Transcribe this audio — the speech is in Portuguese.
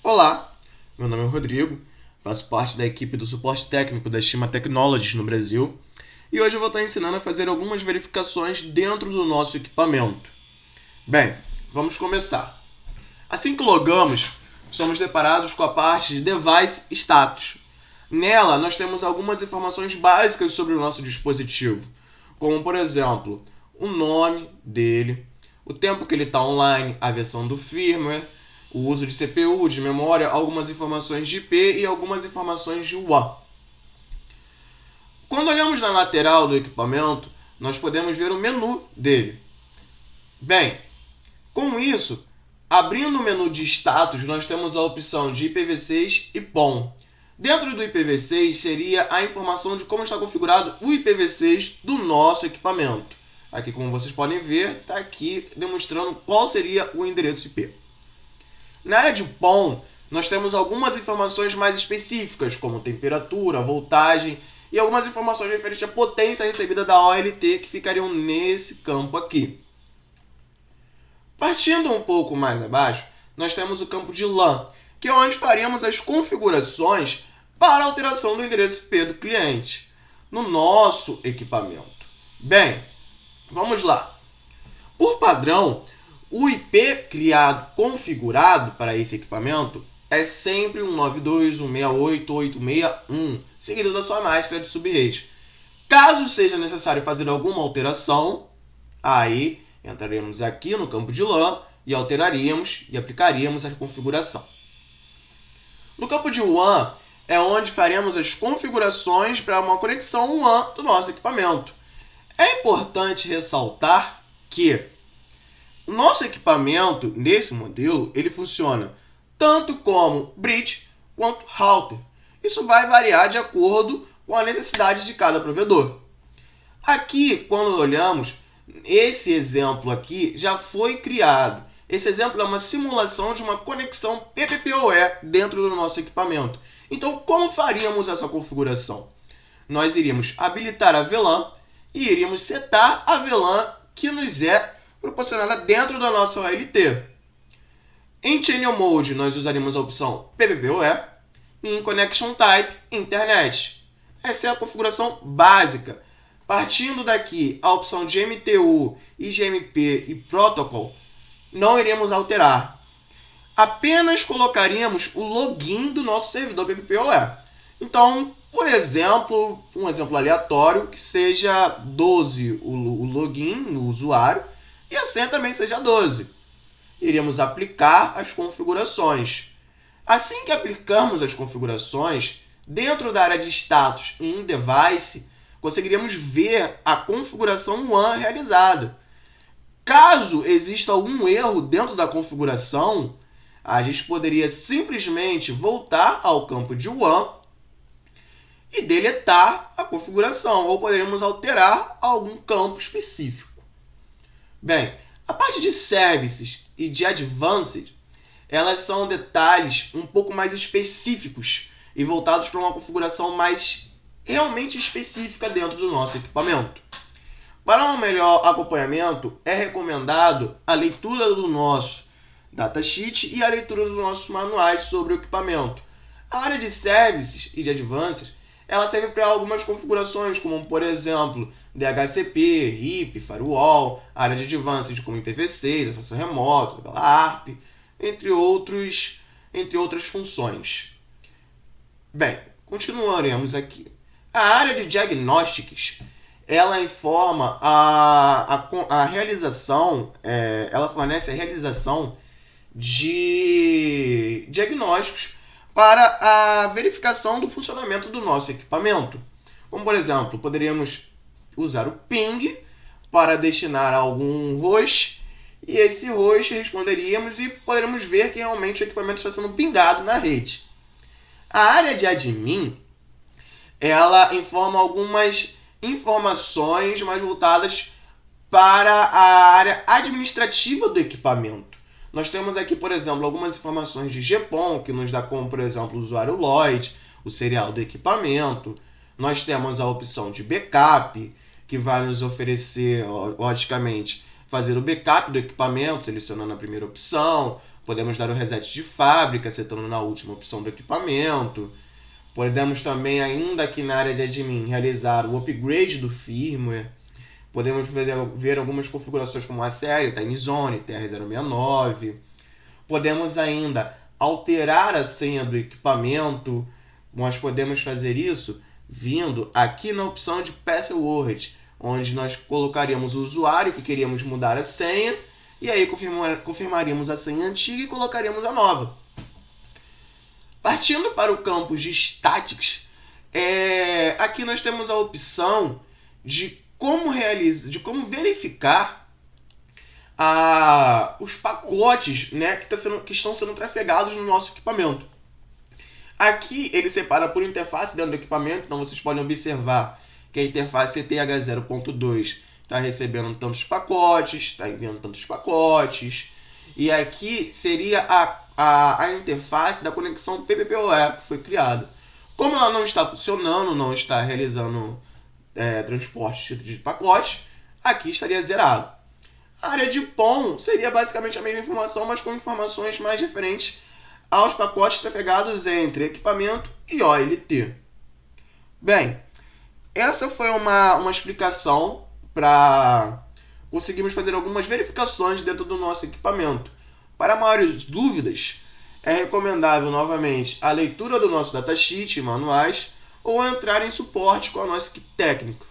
Olá, meu nome é Rodrigo, faço parte da equipe do suporte técnico da Estima Technologies no Brasil e hoje eu vou estar ensinando a fazer algumas verificações dentro do nosso equipamento. Bem, vamos começar. Assim que logamos, somos deparados com a parte de Device Status. Nela, nós temos algumas informações básicas sobre o nosso dispositivo, como, por exemplo, o nome dele, o tempo que ele está online, a versão do firmware, o uso de CPU, de memória, algumas informações de IP e algumas informações de WAN. Quando olhamos na lateral do equipamento, nós podemos ver o menu dele. Bem, com isso, abrindo o menu de status, nós temos a opção de IPv6 e PON. Dentro do IPv6 seria a informação de como está configurado o IPv6 do nosso equipamento. Aqui, como vocês podem ver, está aqui demonstrando qual seria o endereço IP. Na área de PON, nós temos algumas informações mais específicas, como temperatura, voltagem e algumas informações referentes à potência recebida da OLT que ficariam nesse campo aqui. Partindo um pouco mais abaixo, nós temos o campo de LAN, que é onde faríamos as configurações para a alteração do endereço IP do cliente no nosso equipamento. Bem, vamos lá. Por padrão, o IP criado configurado para esse equipamento é sempre 192.168.861, seguido da sua máscara de subrede. Caso seja necessário fazer alguma alteração, aí entraremos aqui no campo de LAN e alteraríamos e aplicaríamos a configuração. No campo de WAN é onde faremos as configurações para uma conexão WAN do nosso equipamento. É importante ressaltar que o nosso equipamento, nesse modelo, ele funciona tanto como bridge quanto router. Isso vai variar de acordo com a necessidade de cada provedor. Aqui, quando olhamos, esse exemplo aqui já foi criado. Esse exemplo é uma simulação de uma conexão PPPoE dentro do nosso equipamento. Então, como faríamos essa configuração? Nós iríamos habilitar a VLAN e iríamos setar a VLAN que nos é proporcionada dentro da nossa OLT. Em Channel Mode, nós usaríamos a opção PPPoE e em Connection Type, Internet. Essa é a configuração básica. Partindo daqui, a opção de MTU, IGMP e Protocol, não iremos alterar. Apenas colocaríamos o login do nosso servidor PPPoE. Então, por exemplo, um exemplo aleatório, que seja 12 o login, o usuário, e a senha também seja 12. Iremos aplicar as configurações. Assim que aplicarmos as configurações, dentro da área de status em device, conseguiríamos ver a configuração WAN realizada. Caso exista algum erro dentro da configuração, a gente poderia simplesmente voltar ao campo de WAN e deletar a configuração, ou poderíamos alterar algum campo específico. Bem, a parte de Services e de Advanced, elas são detalhes um pouco mais específicos e voltados para uma configuração mais realmente específica dentro do nosso equipamento. Para um melhor acompanhamento, é recomendado a leitura do nosso datasheet e a leitura dos nossos manuais sobre o equipamento. A área de Services e de Advanced, ela serve para algumas configurações, como por exemplo, DHCP, RIP, Firewall, área de Advanced como IPv6, acesso remoto, pela ARP, entre outras funções. Bem, continuaremos aqui. A área de Diagnostics, ela informa a realização, ela fornece a realização de diagnósticos para a verificação do funcionamento do nosso equipamento. Como, por exemplo, poderíamos usar o ping para destinar a algum host, e esse host responderíamos e poderíamos ver que realmente o equipamento está sendo pingado na rede. A área de admin, ela informa algumas informações mais voltadas para a área administrativa do equipamento. Nós temos aqui, por exemplo, algumas informações de GPON, que nos dá como, por exemplo, o usuário Lloyd, o serial do equipamento. Nós temos a opção de backup, que vai nos oferecer, logicamente, fazer o backup do equipamento, selecionando a primeira opção. Podemos dar o reset de fábrica, setando na última opção do equipamento. Podemos também, ainda aqui na área de admin, realizar o upgrade do firmware. Podemos ver algumas configurações como a série, Time Zone, TR069. Podemos ainda alterar a senha do equipamento. Nós podemos fazer isso vindo aqui na opção de Password, onde nós colocaríamos o usuário que queríamos mudar a senha, e aí confirmaríamos a senha antiga e colocaríamos a nova. Partindo para o campo de Statics, aqui nós temos a opção de como verificar os pacotes, né, que estão sendo trafegados no nosso equipamento. Aqui ele separa por interface dentro do equipamento, então vocês podem observar que a interface CTH0.2 está recebendo tantos pacotes, está enviando tantos pacotes. E aqui seria a interface da conexão PPPoE que foi criada. Como ela não está funcionando, não está realizando transporte de pacotes, aqui estaria zerado. A área de POM seria basicamente a mesma informação, mas com informações mais referentes aos pacotes trafegados entre equipamento e OLT. Bem, essa foi uma explicação para conseguirmos fazer algumas verificações dentro do nosso equipamento. Para maiores dúvidas, é recomendável novamente a leitura do nosso datasheet e manuais ou entrar em suporte com a nossa equipe técnica.